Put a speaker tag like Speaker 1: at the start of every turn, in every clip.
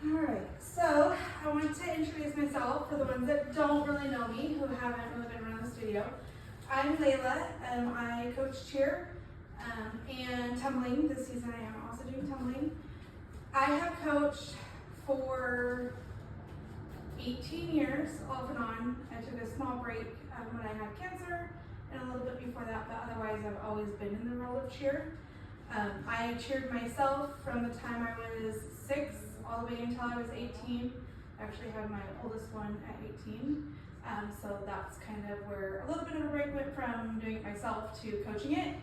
Speaker 1: Alright, so I want to introduce myself for the ones that don't really know me, who haven't really been around the studio. I'm Layla, I coach cheer and tumbling. This season I am also doing tumbling. I have coached for 18 years, off and on. I took a small break when I had cancer and a little bit before that, but otherwise I've always been in the role of cheer. I cheered myself from the time I was 6 all the way until I was 18. I actually had my oldest one at 18. So that's kind of where a little bit of a break went from doing it myself to coaching it.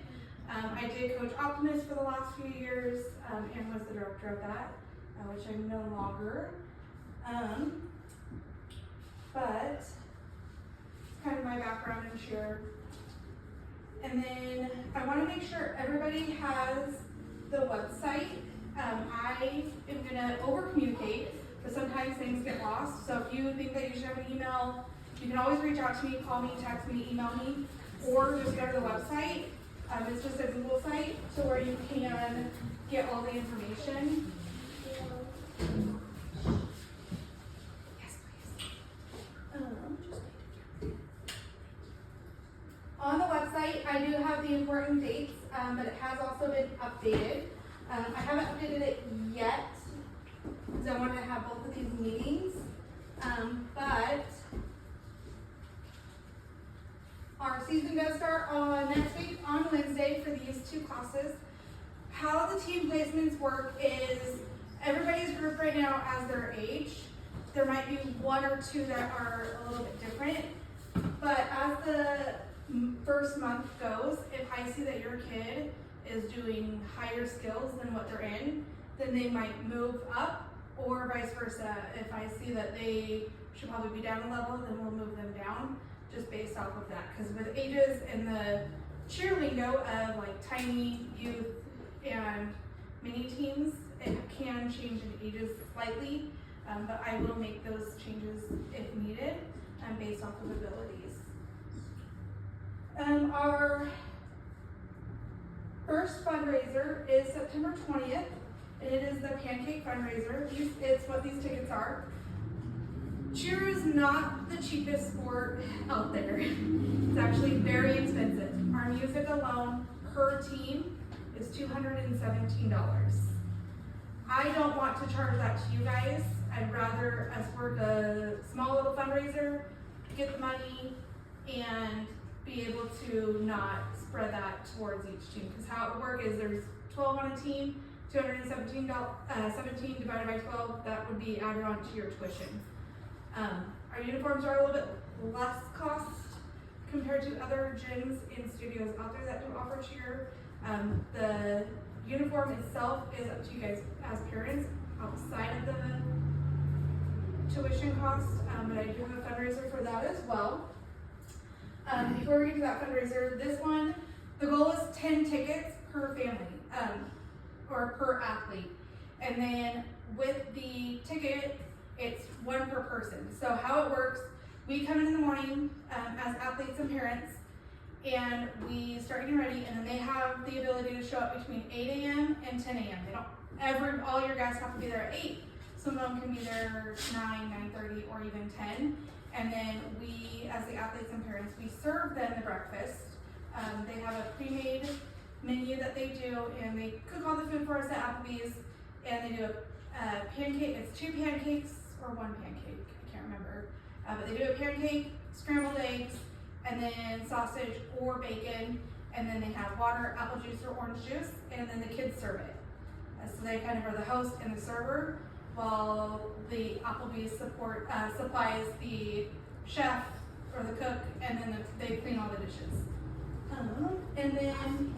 Speaker 1: I did coach Optimist for the last few years and was the director of that, which I'm no longer. But it's kind of my background in cheer. And then I want to make sure everybody has the website. I am going to over communicate, but sometimes things get lost. So if you think that you should have an email, you can always reach out to me, call me, text me, email me, or just go to the website. It's just a Google site, so where you can get all the information. Yes, please. On the website, I do have the important dates, but it has also been updated. I haven't updated it yet, because I want to have both of these meetings, but our season does start on next week on Wednesday for these 2 classes. How the team placements work is everybody's group right now as their age. There might be 1 or 2 that are a little bit different, but as the first month goes, if I see that your kid is doing higher skills than what they're in, then they might move up, or vice versa. If I see that they should probably be down a level, then we'll move them down, just based off of that. Because with ages in the cheer lingo of like tiny, youth, and mini teams, it can change in ages slightly, but I will make those changes if needed, based off of abilities. Our first fundraiser is September 20th, and it is the pancake fundraiser. It's what these tickets are. Cheer is not the cheapest sport out there. It's actually very expensive. Our music alone per team is $217. I don't want to charge that to you guys. I'd rather us work a small little fundraiser, get the money, and be able to not spread that towards each team. Because how it would work is there's 12 on a team, $217 17 divided by 12, that would be added on to your tuition. Our uniforms are a little bit less cost compared to other gyms and studios out there that do offer cheer. The uniform itself is up to you guys as parents outside of the tuition cost, but I do have a fundraiser for that as well. Before we get to that fundraiser, this one, the goal is 10 tickets per family, or per athlete. And then with the ticket, it's 1 per person. So how it works, we come in the morning as athletes and parents, and we start getting ready, and then they have the ability to show up between 8 a.m. and 10 a.m. They don't all your guys have to be there at 8. Some of them can be there 9, 9:30, or even 10. And then we, as the athletes and parents, we serve them the breakfast. They have a pre-made menu that they do, and they cook all the food for us at Applebee's. And they do a pancake. It's 2 pancakes or 1 pancake, I can't remember. But they do a pancake, scrambled eggs, and then sausage or bacon. And then they have water, apple juice, or orange juice, and then the kids serve it. So they kind of are the host and the server, while the Applebee's supplies the chef or the cook, and then they clean all the dishes. And then,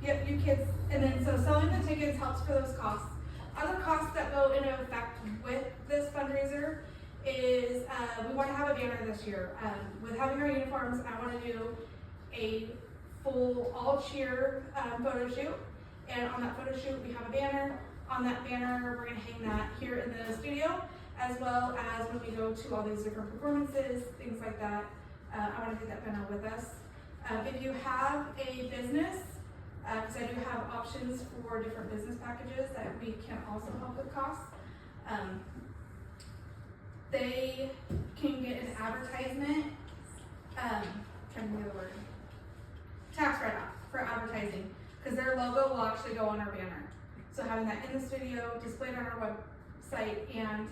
Speaker 1: yep, you kids, and then so selling the tickets helps for those costs. Other costs that go into effect with this fundraiser is we want to have a banner this year. With having our uniforms, I want to do a full all cheer photo shoot, and on that photo shoot we have a banner. On that banner, we're going to hang that here in the studio, as well as when we go to all these different performances, things like that. I want to take that banner with us. If you have a business, because I do have options for different business packages that we can also help with costs. They can get an advertisement, trying to think of the word, tax write-off for advertising, because their logo will actually go on our banner. So having that in the studio, displayed on our website, and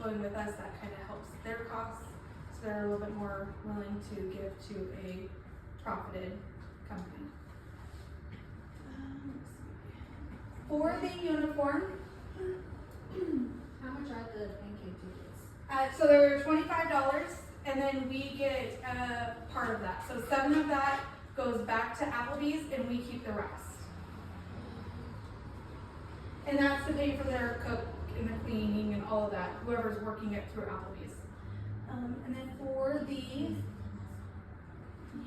Speaker 1: going with us, that kind of helps their costs, so they're a little bit more willing to give to a profited company. For the uniform,
Speaker 2: How much are the pancake tickets?
Speaker 1: so they're $25, and then we get part of that. So 7 of that goes back to Applebee's, and we keep the rest. And that's to pay for their cook and the cleaning and all of that, whoever's working it through Applebee's. And then for the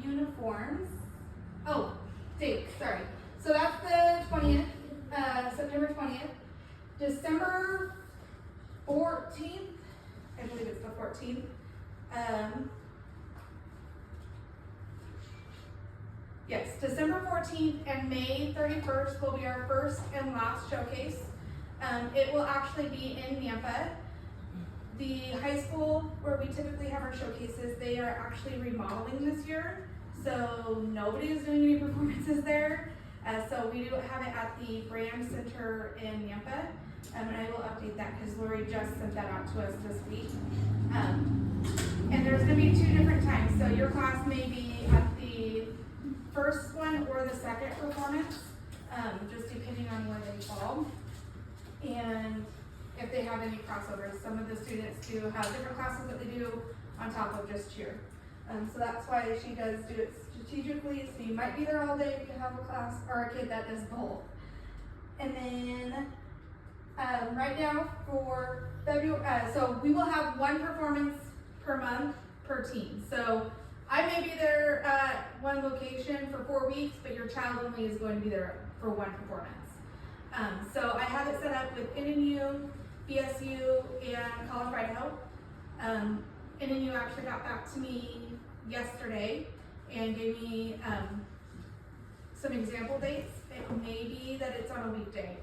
Speaker 1: uniforms, oh, date, sorry. So that's the 20th, September 20th. December 14th, I believe it's the 14th. Yes, December 14th and May 31st will be our first and last showcase. It will actually be in Nampa. The high school where we typically have our showcases, they are actually remodeling this year. So nobody is doing any performances there. So we do have it at the Brand Center in Nampa. And I will update that because Lori just sent that out to us this week. And there's gonna be 2 different times. So your class may be at the first one or the second performance, just depending on where they fall. And if they have any crossovers, some of the students do have different classes that they do on top of just cheer. So that's why she does do it strategically. So you might be there all day if you have a class or a kid that does both. And then right now for February, so we will have 1 performance per month per team. So I may be there at one location for 4 weeks, but your child only is going to be there for 1 performance. So I have it set up with NNU, BSU, and College of Idaho. NNU actually got back to me yesterday and gave me some example dates. It may be that it's on a weekday.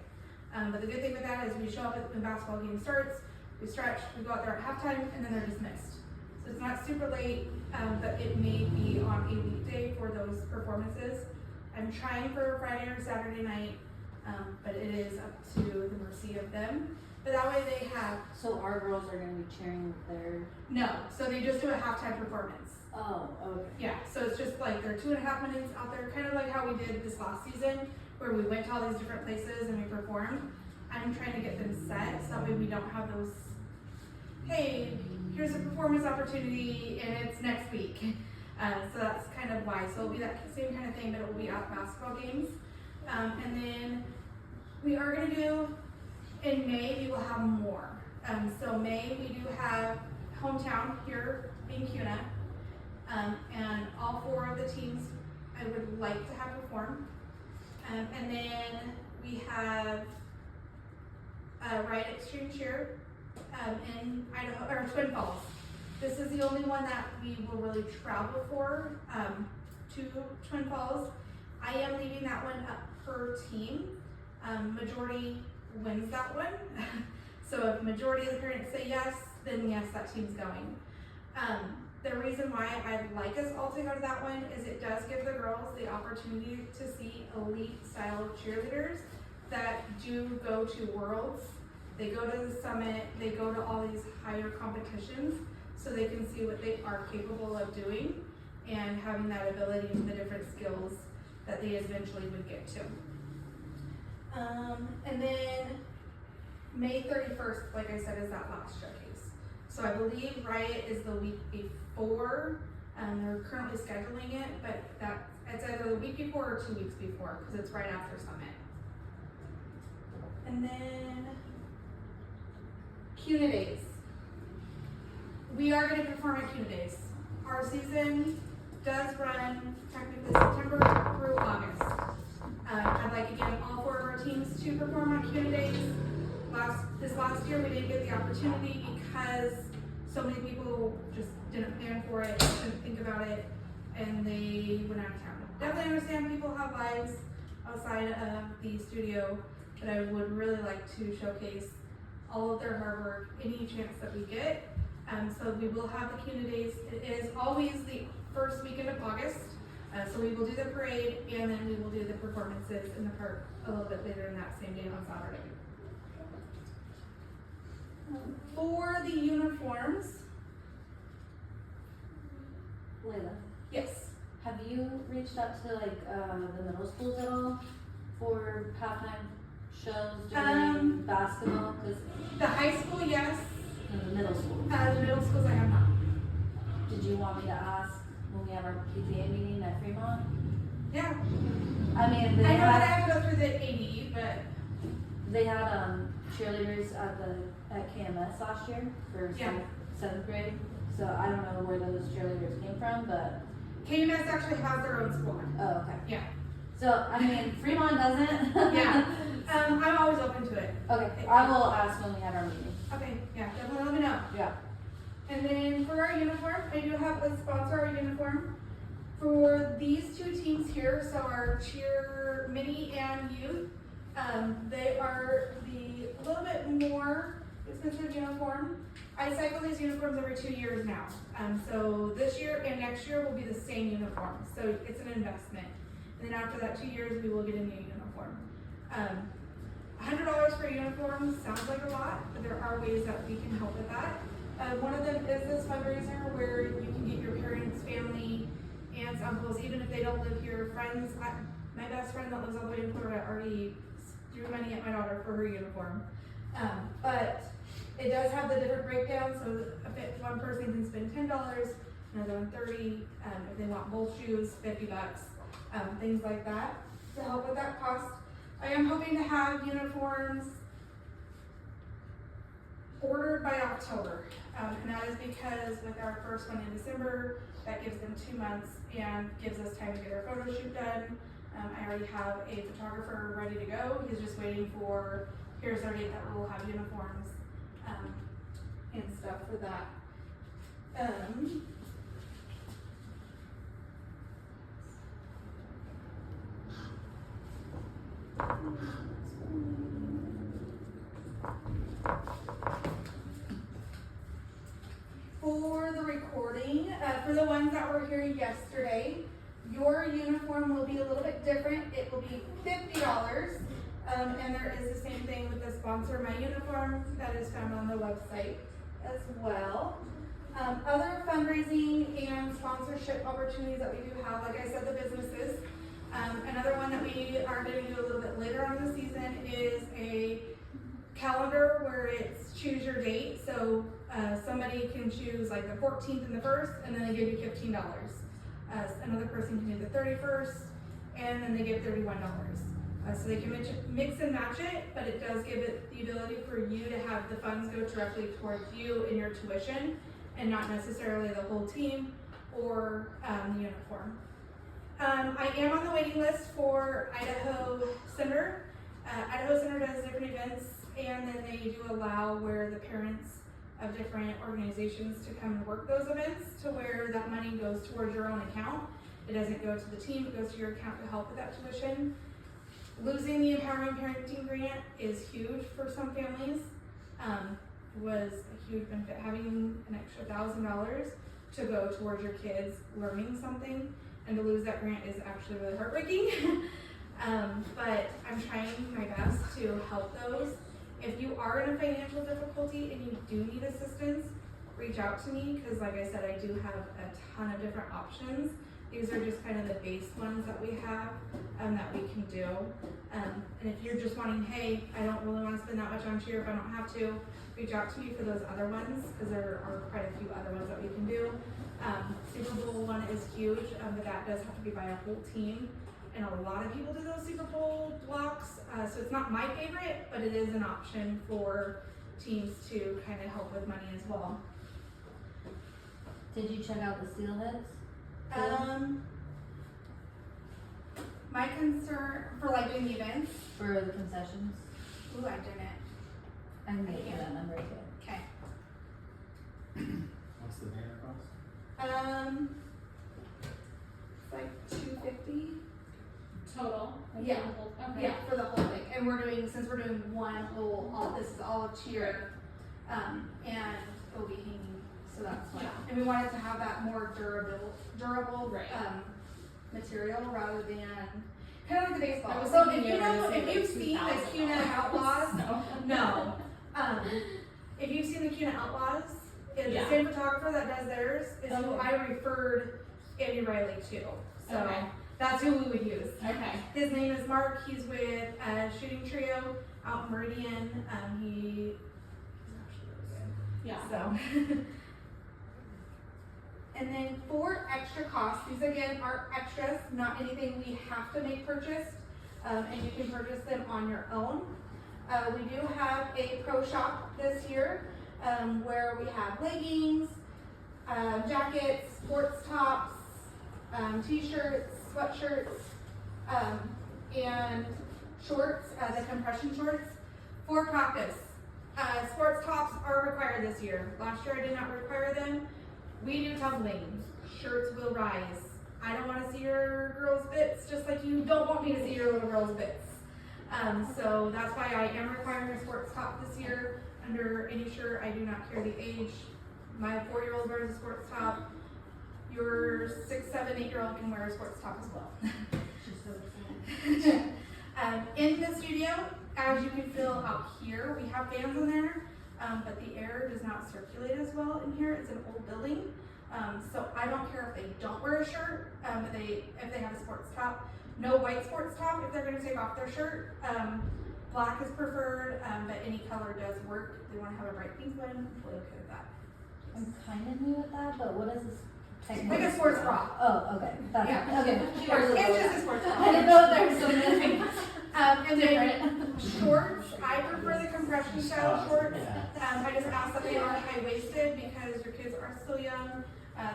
Speaker 1: But the good thing with that is we show up when basketball game starts, we stretch, we go out there at halftime, and then they're dismissed. So it's not super late, but it may be on a weekday for those performances. I'm trying for Friday or Saturday night, but it is up to the mercy of them. But that way they have...
Speaker 2: So our girls are going to be cheering their...
Speaker 1: No, so they just do a halftime performance.
Speaker 2: Oh, okay.
Speaker 1: Yeah, so it's just like they're 2.5 minutes out there, kind of like how we did this last season, where we went to all these different places and we performed. I'm trying to get them set so that way we don't have those, hey, here's a performance opportunity and it's next week. So that's kind of why. So it'll be that same kind of thing, but it will be at basketball games. And then we are going to do, in May, we will have more. So May, we do have hometown here in Kuna. And all 4 of the teams I would like to have perform. And then we have Riot Extreme Cheer in Idaho, or Twin Falls. This is the only one that we will really travel for, to Twin Falls. I am leaving that one up per team. Majority wins that one. So if majority of the parents say yes, then yes, that team's going. The reason why I'd like us all to go to that one is it does give the girls the opportunity to see elite style cheerleaders that do go to worlds. They go to the summit, they go to all these higher competitions so they can see what they are capable of doing and having that ability and the different skills that they eventually would get to. And then May 31st, like I said, is that last showcase. So I believe Riot is the week before. They're currently scheduling it, but it's either the week before or 2 weeks before because it's right after Summit. And then CUNA Days. We are going to perform at CUNA Days. Our season does run technically September through August. I'd like again all 4 of our teams to perform at CUNA Days. This last year we didn't get the opportunity because so many people just didn't plan for it, didn't think about it, and they went out of town. Definitely understand people have lives outside of the studio, but I would really like to showcase all of their hard work any chance that we get. So we will have the CUNA Days. It is always the first weekend of August. So we will do the parade and then we will do the performances in the park a little bit later in that same day on Saturday. For the uniforms,
Speaker 3: Layla,
Speaker 1: yes.
Speaker 3: have you reached out to like the middle schools at all for halftime shows during basketball? Cause
Speaker 1: The high school, yes.
Speaker 3: no, the middle school.
Speaker 1: The middle schools, I have not.
Speaker 3: Did you want me to ask when we have our PTA meeting at Fremont?
Speaker 1: Yeah.
Speaker 3: I mean,
Speaker 1: I know that I have to go through the AD, but
Speaker 3: they had cheerleaders at KMS last year for
Speaker 1: Yeah.
Speaker 3: seventh grade. So I don't know where those cheerleaders came from, but
Speaker 1: KMS actually has their own squad.
Speaker 3: oh, okay.
Speaker 1: Yeah.
Speaker 3: So I mean, Fremont doesn't.
Speaker 1: Yeah. I'm always open to it.
Speaker 3: Okay, I will ask when we have our meeting.
Speaker 1: Okay, yeah, definitely let me know.
Speaker 3: Yeah.
Speaker 1: And then for our uniform, I do have a sponsor our uniform for these two teams here. So our cheer mini and youth, they are the little bit more expensive uniform. I cycle these uniforms every 2 years now. So this year and next year will be the same uniform. So it's an investment. And then after that 2 years, we will get a new uniform. $100 for a uniform sounds like a lot, but there are ways that we can help with that. One of them is this fundraiser where you can get your parents, family, aunts, uncles, even if they don't live here, friends. My best friend that lives all the way in Florida already threw money at my daughter for her uniform. But it does have the different breakdowns, so one person can spend $10, another one $30. If they want both shoes, $50. Things like that to help with that cost. I am hoping to have uniforms ordered by October, and that is because with our first one in December, that gives them 2 months and gives us time to get our photo shoot done. I already have a photographer ready to go. He's just waiting for, here's our date that we'll have uniforms and stuff for that. For the recording, for the ones that were here yesterday, your uniform will be a little bit different. It will be $50, and there is the same thing with the sponsor my uniform that is found on the website as well. Other fundraising and sponsorship opportunities that we do have, like I said, the businesses. Another one that we are going to do a little bit later on in the season is a calendar where it's choose your date. So somebody can choose like the 14th and the 1st, and then they give you $15. Another person can do the 31st, and then they give $31. So they can mix and match it, but it does give it the ability for you to have the funds go directly towards you and your tuition, and not necessarily the whole team or the uniform. I am on the waiting list for Idaho Center. Idaho Center does different events, and then they do allow where the parents of different organizations to come and work those events to where that money goes towards your own account. It doesn't go to the team, it goes to your account to help with that tuition. Losing the Empowering Parenting Grant is huge for some families. Was a huge benefit. Having an extra $1,000 to go towards your kids learning something, and to lose that grant is actually really heartbreaking. But I'm trying my best to help those. If you are in a financial difficulty and you do need assistance, reach out to me, because like I said, I do have a ton of different options. These are just kind of the base ones that we have that we can do. And if you're just wanting, hey, I don't really want to spend that much on cheer if I don't have to, reach out to me for those other ones, because there are quite a few other ones that we can do. Super Bowl one is huge, but that does have to be by a whole team. And a lot of people do those Super Bowl blocks. So it's not my favorite, but it is an option for teams to kind of help with money as well.
Speaker 3: Did you check out the steel heads?
Speaker 1: My concern for like doing the events.
Speaker 3: For the concessions?
Speaker 1: Ooh, I didn't.
Speaker 3: I can get you that number too.
Speaker 1: Okay.
Speaker 4: What's the banner cost?
Speaker 1: It's like $250.
Speaker 2: Total? Like
Speaker 1: Yeah.
Speaker 2: the whole- Okay.
Speaker 1: Yeah, for the whole thing. And we're doing, since we're doing one this is all cheer, and it will be hanging, so that's why. And we wanted to have that more durable material rather than kind of like the baseball. So if you've seen the CUNA Outlaws, no. If you've seen the CUNA Outlaws, the same photographer that does theirs is who I referred Andy Riley to. So that's who we would use. Okay. His name is Mark. He's with Shooting Trio out in Meridian. He's actually really good. So. And then for extra costs, these again are extras, not anything we have to make purchased, and you can purchase them on your own. We do have a pro shop this year where we have leggings, jackets, sports tops, t-shirts, sweatshirts, and shorts, the compression shorts for practice. Sports tops are required this year. Last year I did not require them. We do tumbling. Shirts will rise. I don't want to see your girls' bits, just like you don't want me to see your little girls' bits. So that's why I am requiring a sports top this year. Under any shirt, I do not care the age. My 4-year-old wears a sports top. Your 6, 7, 8-year-old can wear a sports top as well.
Speaker 3: She's so excited.
Speaker 1: In the studio, as you can feel out here, we have fans in there. But the air does not circulate as well in here. It's an old building, so I don't care if they don't wear a shirt, if they have a sports top. No white sports top if they're going to take off their shirt. Black is preferred, but any color does work. If they want to have a bright pink one, we're okay with that.
Speaker 3: I'm kind of new at that, but what is this?
Speaker 1: Like a sports bra.
Speaker 3: Oh, okay. That's okay.
Speaker 1: It's just a sports bra.
Speaker 3: I didn't know there were so many things.
Speaker 1: And then shorts, I prefer the compression style shorts. I just ask that they are high-waisted because your kids are still young.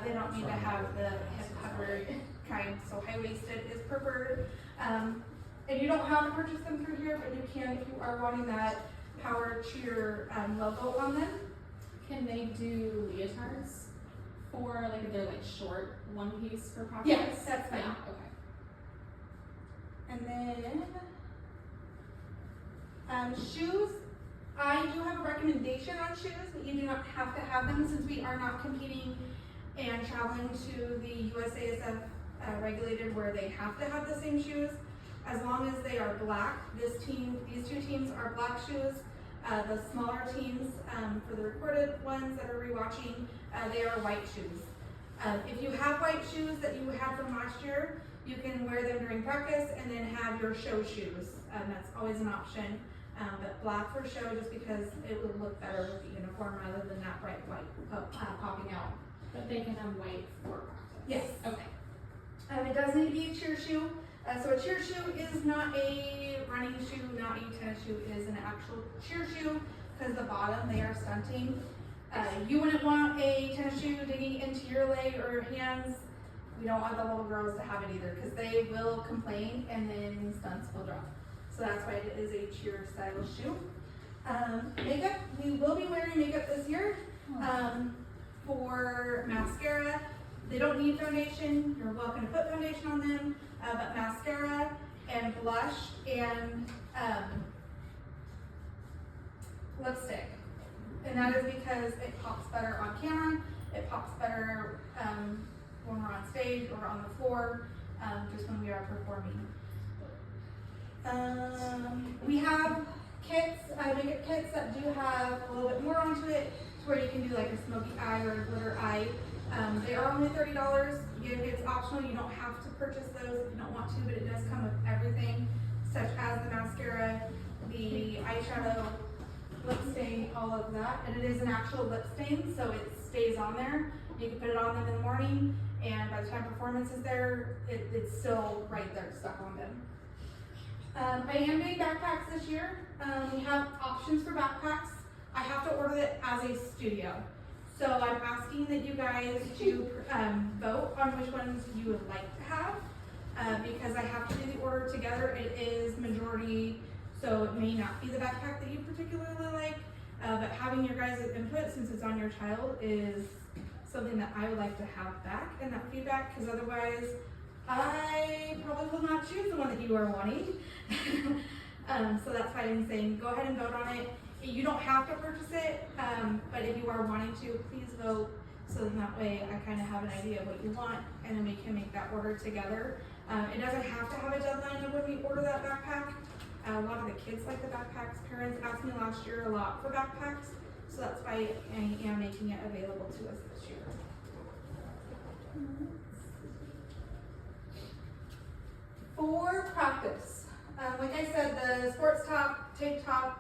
Speaker 1: They don't need to have the hip-covered kind, so high-waisted is preferred. And you don't have to purchase them through here, but you can if you are wanting that Power Cheer logo on them.
Speaker 2: Can they do leotards for like if they're like short one piece for practice?
Speaker 1: Yes, that's fine.
Speaker 2: Yeah, okay.
Speaker 1: And then shoes. I do have a recommendation on shoes, but you do not have to have them since we are not competing and traveling to the USASF regulated where they have to have the same shoes. As long as they are black, these two teams are black shoes. The smaller teams, for the recorded ones that are rewatching, they are white shoes. If you have white shoes that you had from last year, you can wear them during practice and then have your show shoes. That's always an option. But black for show just because it will look better with the uniform rather than that bright white popping out.
Speaker 2: But they can have white for practice?
Speaker 1: Yes.
Speaker 2: Okay.
Speaker 1: It does need to be a cheer shoe. So a cheer shoe is not a running shoe, not a tennis shoe. It is an actual cheer shoe because the bottom, they are stunting. You wouldn't want a tennis shoe digging into your leg or your hands. We don't want the little girls to have it either because they will complain and then stunts will drop. So that's why it is a cheer style shoe. Makeup, we will be wearing makeup this year. For mascara, they don't need foundation. You're welcome to put foundation on them, but mascara and blush and lipstick. And that is because it pops better on camera. It pops better when we're on stage or on the floor, just when we are performing. We have kits, makeup kits that do have a little bit more onto it, to where you can do like a smoky eye or a glitter eye. They are only $30. It's optional. You don't have to purchase those if you don't want to, but it does come with everything, such as the mascara, the eyeshadow, lip stain, all of that. And it is an actual lip stain, so it stays on there. You can put it on them in the morning, and by the time performance is there, it's still right there, stuck on them. I am doing backpacks this year. We have options for backpacks. I have to order it as a studio. So I'm asking that you guys to vote on which ones you would like to have because I have to do the order together. It is majority, so it may not be the backpack that you particularly like, but having your guys' input since it's on your child is something that I would like to have back and that feedback, because otherwise I probably will not choose the one that you are wanting. So that's why I'm saying go ahead and vote on it. You don't have to purchase it, but if you are wanting to, please vote. So then that way I kind of have an idea of what you want, and then we can make that order together. It doesn't have to have a deadline of when we order that backpack. A lot of the kids like the backpacks. Parents asked me last year a lot for backpacks, so that's why I am making it available to us this year. For practice, like I said, the sports top, tank top,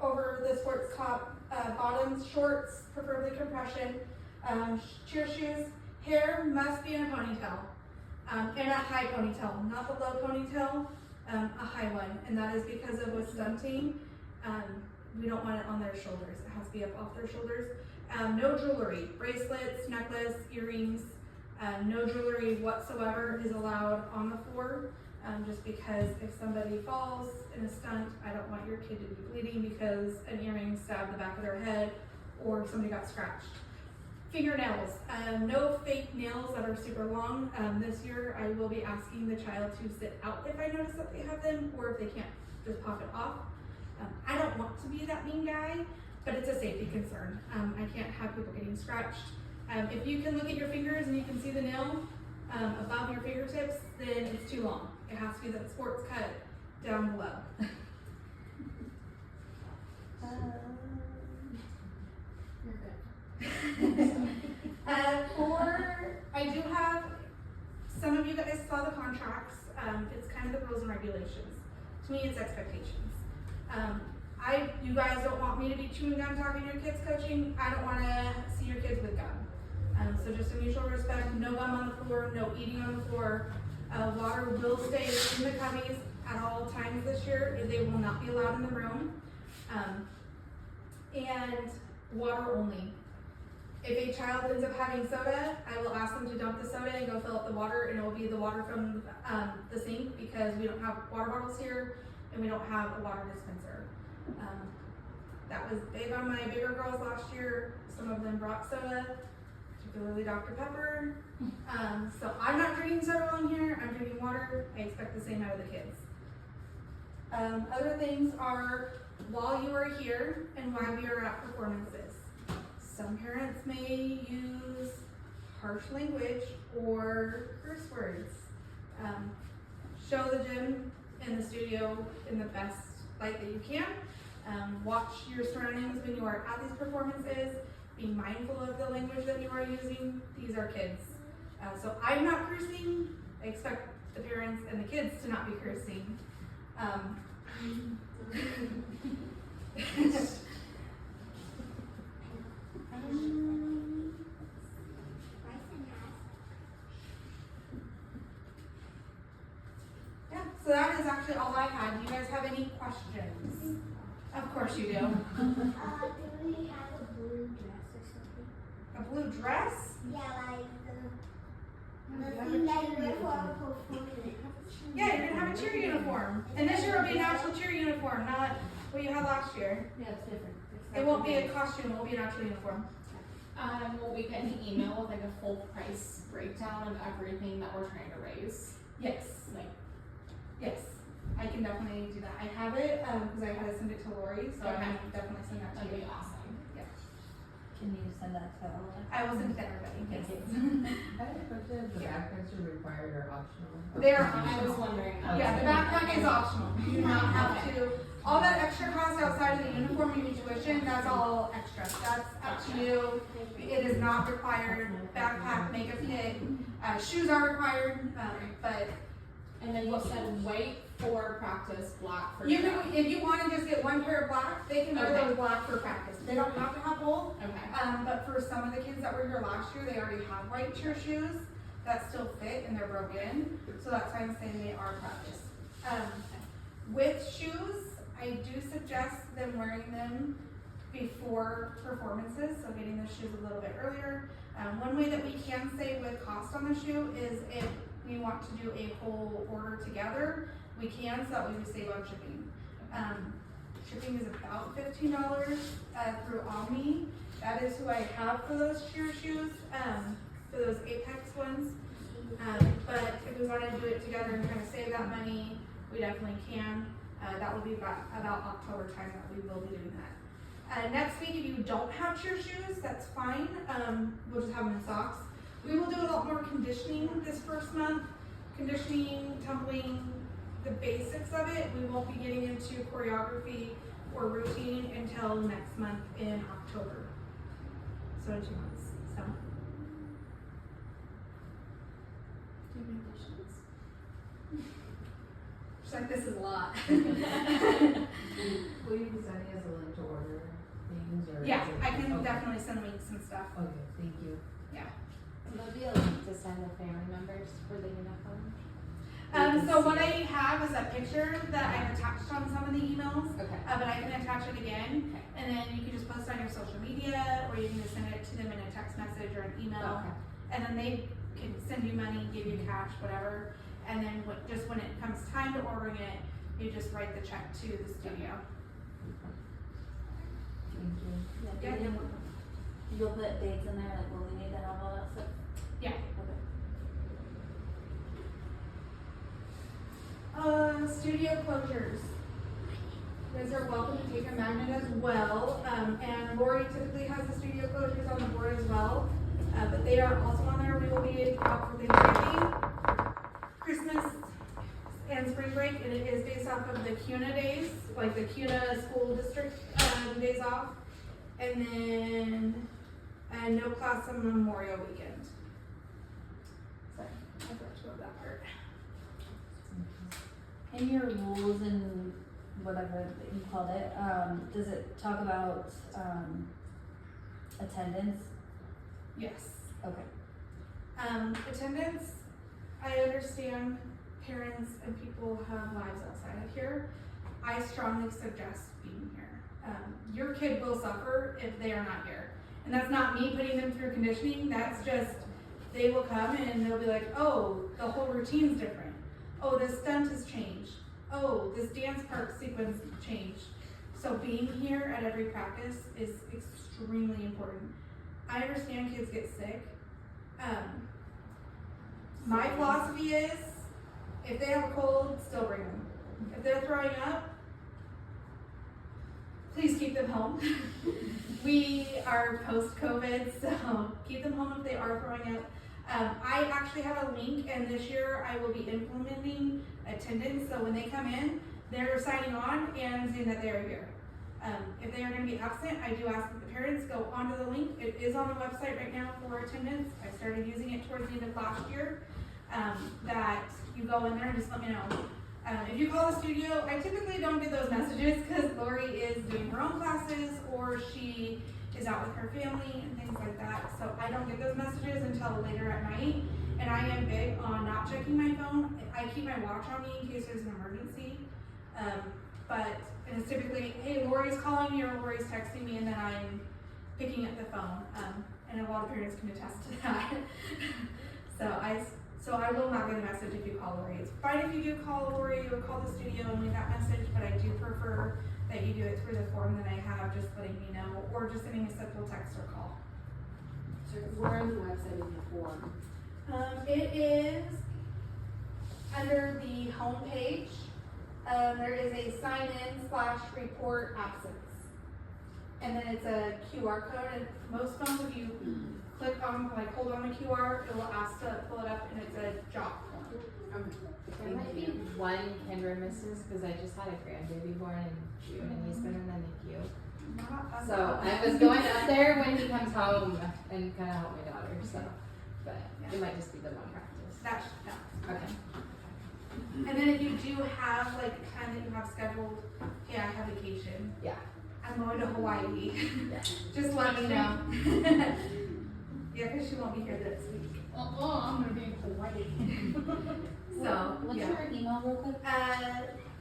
Speaker 1: over the sports top, bottoms, shorts, preferably compression, cheer shoes. Hair must be in a ponytail, and a high ponytail, not the low ponytail, a high one, and that is because of with stunting, we don't want it on their shoulders. It has to be up off their shoulders. No jewelry, bracelets, necklace, earrings, no jewelry whatsoever is allowed on the floor. Just because if somebody falls in a stunt, I don't want your kid to be bleeding because an earring stabbed the back of their head or somebody got scratched. Fingernails, no fake nails that are super long. This year I will be asking the child to sit out if I notice that they have them, or if they can't, just pop it off. I don't want to be that mean guy, but it's a safety concern. I can't have people getting scratched. If you can look at your fingers and you can see the nail above your fingertips, then it's too long. It has to be that sports cut down below.
Speaker 2: You're good.
Speaker 1: I do have, some of you guys saw the contracts. It's kind of the rules and regulations. To me, it's expectations. You guys don't want me to be chewing gum talking to your kids coaching. I don't want to see your kids with gum. So just a mutual respect, no gum on the floor, no eating on the floor. Water will stay in the cubbies at all times this year. They will not be allowed in the room. And water only. If a child ends up having soda, I will ask them to dump the soda and go fill up the water, and it will be the water from the sink, because we don't have water bottles here and we don't have a water dispenser. That was big on my bigger girls last year. Some of them brought soda, particularly Dr. Pepper. So I'm not drinking soda while I'm here, I'm drinking water. I expect the same out of the kids. Other things are while you are here and while we are at performances. Some parents may use harsh language or curse words. Show the gym and the studio in the best light that you can. Watch your surroundings when you are at these performances. Be mindful of the language that you are using. These are kids. So I'm not cursing. I expect the parents and the kids to not be cursing. Yeah, so that is actually all I had. Do you guys have any questions? Of course you do.
Speaker 4: Do we have a blue dress or something?
Speaker 1: A blue dress?
Speaker 4: Yeah, like the thing that you wear for a performance.
Speaker 1: Yeah, you're gonna have a cheer uniform. And this year will be an actual cheer uniform, not what you had last year.
Speaker 3: Yeah, it's different.
Speaker 1: It won't be a costume, it will be an actual uniform.
Speaker 2: Will we get an email with like a full price breakdown of everything that we're trying to raise?
Speaker 1: Yes,
Speaker 2: Like,
Speaker 1: yes. I can definitely do that. I have it, because I had to send it to Lori, so I can definitely send that to
Speaker 2: that'd
Speaker 1: you.
Speaker 2: be awesome.
Speaker 3: Can you send that to all of us?
Speaker 1: I will send it to everybody, yes.
Speaker 5: I have a question, the backpacks are required or optional?
Speaker 1: They are
Speaker 2: I was wondering.
Speaker 1: Yeah, the backpack is optional. You do not have to, all that extra cost outside of the uniform and your tuition, that's all extra. That's up to you. It is not required. Backpack, makeup kit, shoes are required, but
Speaker 2: And then you said white for practice, black for
Speaker 1: you
Speaker 2: show.
Speaker 1: can, if you want to just get one pair of black, they can wear
Speaker 2: Okay.
Speaker 1: those black for practice. They don't have to have both.
Speaker 2: Okay.
Speaker 1: But for some of the kids that were here last year, they already have white cheer shoes that still fit and they're broken. So that's why I'm saying they are practice. With shoes, I do suggest them wearing them before performances, so getting the shoes a little bit earlier. One way that we can save with cost on the shoe is if we want to do a whole order together, we can, so that way we save on shipping. Shipping is about $15 through Omni. That is who I have for those cheer shoes, for those Apex ones. But if we want to do it together and kind of save that money, we definitely can. That will be about October time that we will be doing that. Next week, if you don't have cheer shoes, that's fine. We'll just have them in socks. We will do a lot more conditioning this first month. Conditioning, tumbling, the basics of it. We won't be getting into choreography or routine until next month in October. So in 2 months. So.
Speaker 2: Do you have any questions?
Speaker 1: She's like, this is a lot.
Speaker 5: Will you be sending us a link to order things or?
Speaker 1: Yeah,
Speaker 5: is it-
Speaker 1: I can
Speaker 5: okay.
Speaker 1: definitely send links and stuff.
Speaker 5: Okay, thank you.
Speaker 2: Will there be a link to send the family members for the uniform?
Speaker 1: So what I have is a picture that I've attached on some of the emails,
Speaker 2: Okay.
Speaker 1: but I can attach it again,
Speaker 2: Okay.
Speaker 1: and then you can just post it on your social media, or you can just send it to them in a text message or an email,
Speaker 2: Okay.
Speaker 1: and then they can send you money, give you cash, whatever, and then just when it comes time to ordering it, you just write the check to the studio.
Speaker 5: Thank you.
Speaker 1: Yeah,
Speaker 3: Yeah, you'll put dates in there, like when we need to have all that stuff?
Speaker 1: Yeah.
Speaker 3: Okay.
Speaker 1: Studio closures. You guys are welcome to take a magnet as well. And Lori typically has the studio closures on the board as well. But they are also on there. We will be out for Thanksgiving, Christmas, and spring break. And it is based off of the CUNA days, like the CUNA school district days off. And then no class on Memorial weekend. Sorry, I forgot to go to that part.
Speaker 3: In your rules and whatever that you called it, does it talk about, attendance?
Speaker 1: Yes.
Speaker 3: Okay.
Speaker 1: Attendance, I understand parents and people have lives outside of here. I strongly suggest being here. Your kid will suffer if they are not here. And that's not me putting them through conditioning, that's just, they will come and they'll be like, oh, the whole routine's different. Oh, this stunt has changed. Oh, this dance part sequence changed. So being here at every practice is extremely important. I understand kids get sick. My philosophy is, if they have a cold, still bring them. If they're throwing up, please keep them home. We are post-COVID, so keep them home if they are throwing up. I actually have a link, and this year I will be implementing attendance, so when they come in, they're signing on and saying that they are here. If they are going to be absent, I do ask that the parents go onto the link. It is on the website right now for attendance. I started using it towards the end of last year. That you go in there and just let me know. If you call the studio, I typically don't get those messages because Lori is doing her own classes or she is out with her family and things like that. So I don't get those messages until later at night. And I am big on not checking my phone. I keep my watch on me in case there's an emergency. And it's typically, hey, Lori's calling me or Lori's texting me, and then I'm picking up the phone. And a lot of parents can attest to that. So I will not get a message if you call Lori. It's fine if you do call Lori or call the studio and leave that message, but I do prefer that you do it through the form that I have, just letting me know, or just sending a simple text or call.
Speaker 2: So where on the website is the form?
Speaker 1: It is under the home page. There is a sign in / report absence. And then it's a QR code, and most phones, if you click on, like hold on the QR, it will ask to pull it up, and it's a job form.
Speaker 2: There might be one Kendra misses because I just had a grandbaby born in June and he's been in the NICU.
Speaker 1: Not
Speaker 2: So I was going up there when he comes home and kind of help my daughter, so, but it might just be the one practice.
Speaker 1: That's, no.
Speaker 2: Okay.
Speaker 1: And then if you do have like time that you have scheduled, hey, I have vacation.
Speaker 2: Yeah.
Speaker 1: I'm going to Hawaii.
Speaker 2: Yeah.
Speaker 1: Just let me know. Yeah, because she won't be here this week. I'm gonna be in Hawaii. So,
Speaker 3: What's
Speaker 1: yeah.
Speaker 3: your email real quick?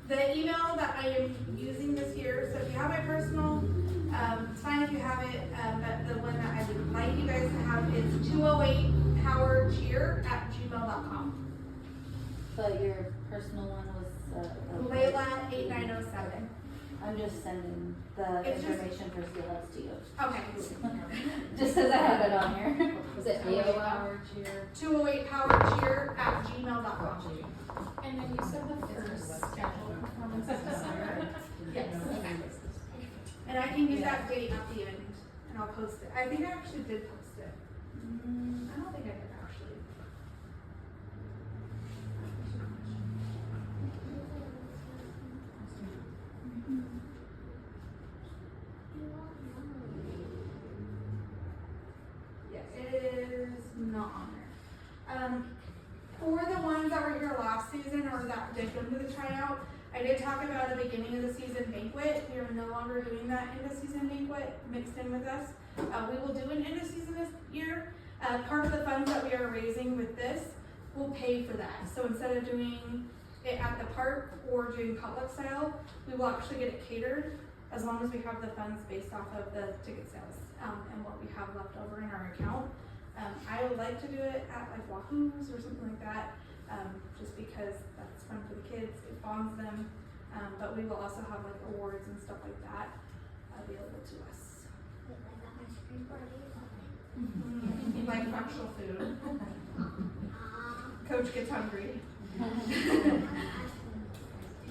Speaker 1: The email that I am using this year, so if you have my personal, it's fine if you have it, but the one that I would like you guys to have is 208powercheer@gmail.com.
Speaker 3: But your personal one was,
Speaker 1: Layla 8907.
Speaker 3: I'm just sending the
Speaker 1: It's just-
Speaker 3: information for CLS to you.
Speaker 1: Okay.
Speaker 3: Just cause I have it on here.
Speaker 2: Is it
Speaker 1: 208
Speaker 2: Power Cheer?
Speaker 1: 208powercheer@gmail.com.
Speaker 6: And then you said the first scheduled performance is December.
Speaker 1: Yes.
Speaker 2: Okay.
Speaker 1: And I can get that date at the end, and I'll post it. I think I actually did post it. I don't think I did actually. Yes, it is not on there. For the ones that were here last season or that did come to the tryout, I did talk about a beginning of the season banquet. We are no longer doing that end of season banquet mixed in with us. We will do an end of season this year. Part of the funds that we are raising with this will pay for that. So instead of doing it at the park or doing potluck style, we will actually get it catered as long as we have the funds based off of the ticket sales and what we have left over in our account. I would like to do it at like Wahoo's or something like that, just because that's fun for the kids, it bonds them, but we will also have like awards and stuff like that available to us. Like actual food. Coach gets hungry.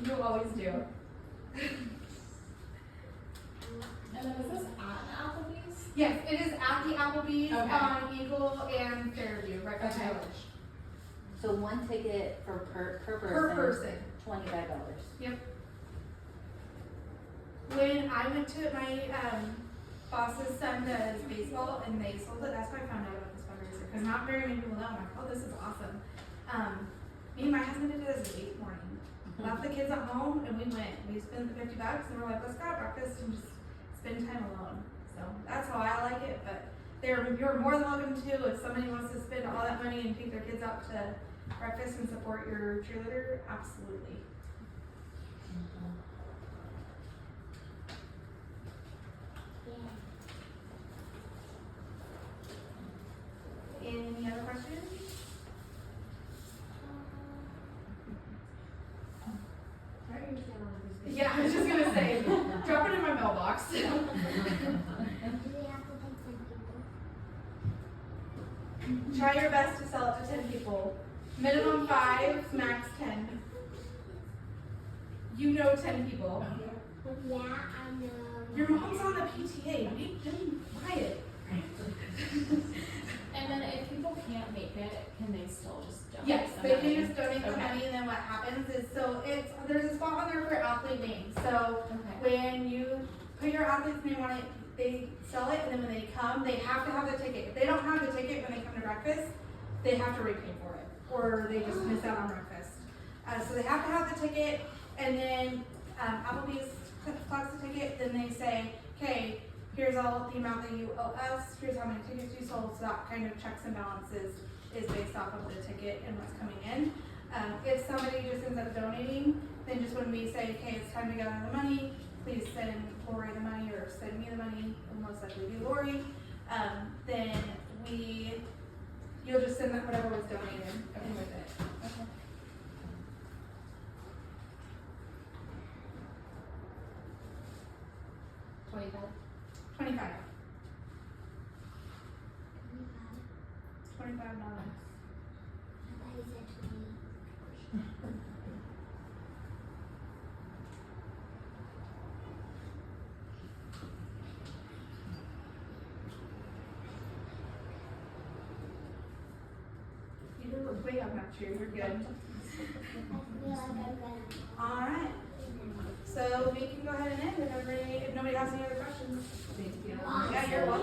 Speaker 1: You always do.
Speaker 6: And then is this at Applebee's?
Speaker 1: Yes, it is at the Applebee's
Speaker 6: Okay.
Speaker 1: on Eagle and Fairview, right by the
Speaker 6: Okay.
Speaker 1: village.
Speaker 3: So one ticket for per person.
Speaker 1: Per person.
Speaker 3: $25.
Speaker 1: Yep. When I went to my boss's son does baseball and they sold it, that's how I found out about this fundraiser. Because not very many people know. I'm like, oh, this is awesome. Me and my husband did it as a date morning. Left the kids at home and we went. We spent the $50 and we're like, let's go have breakfast and just spend time alone. So that's how I like it. But you're more than welcome to if somebody wants to spend all that money and take their kids out to breakfast and support your cheerleader. Absolutely. Any other questions? Yeah, I was just gonna say, drop it in my mailbox. Try your best to sell it to 10 people. Minimum 5, max 10. You know 10 people.
Speaker 4: Yeah, I know.
Speaker 1: Your mom's on the PTA. What buy it?
Speaker 6: And then if people can't make it, can they still just donate?
Speaker 1: Yes,
Speaker 6: the
Speaker 1: they
Speaker 6: money?
Speaker 1: can just donate the
Speaker 6: Okay.
Speaker 1: money, and then what happens is, there's a spot on there for athlete names. So
Speaker 6: Okay.
Speaker 1: when you put your athlete's name on it, they sell it, and then when they come, they have to have the ticket. If they don't have the ticket when they come to breakfast, they have to repay for it, or they just miss out on breakfast. So they have to have the ticket, and then Applebee's collects the ticket, then they say, okay, here's all the amount that you owe us, here's how many tickets you sold, so that kind of checks and balances is based off of the ticket and what's coming in. If somebody just ends up donating, then just when we say, okay, it's time to gather the money, please send Lori the money or send me the money, it'll most likely be Lori, then you'll just send that whatever was donated in with it.
Speaker 6: Okay.
Speaker 2: $25.
Speaker 1: 25. $25.
Speaker 4: I thought you said 20.
Speaker 1: You did look way up that chair, you're good.
Speaker 4: I feel like I'm gonna.
Speaker 1: Alright, so we can go ahead and end if nobody has any other questions.
Speaker 5: Thank you.
Speaker 1: Yeah, you're welcome.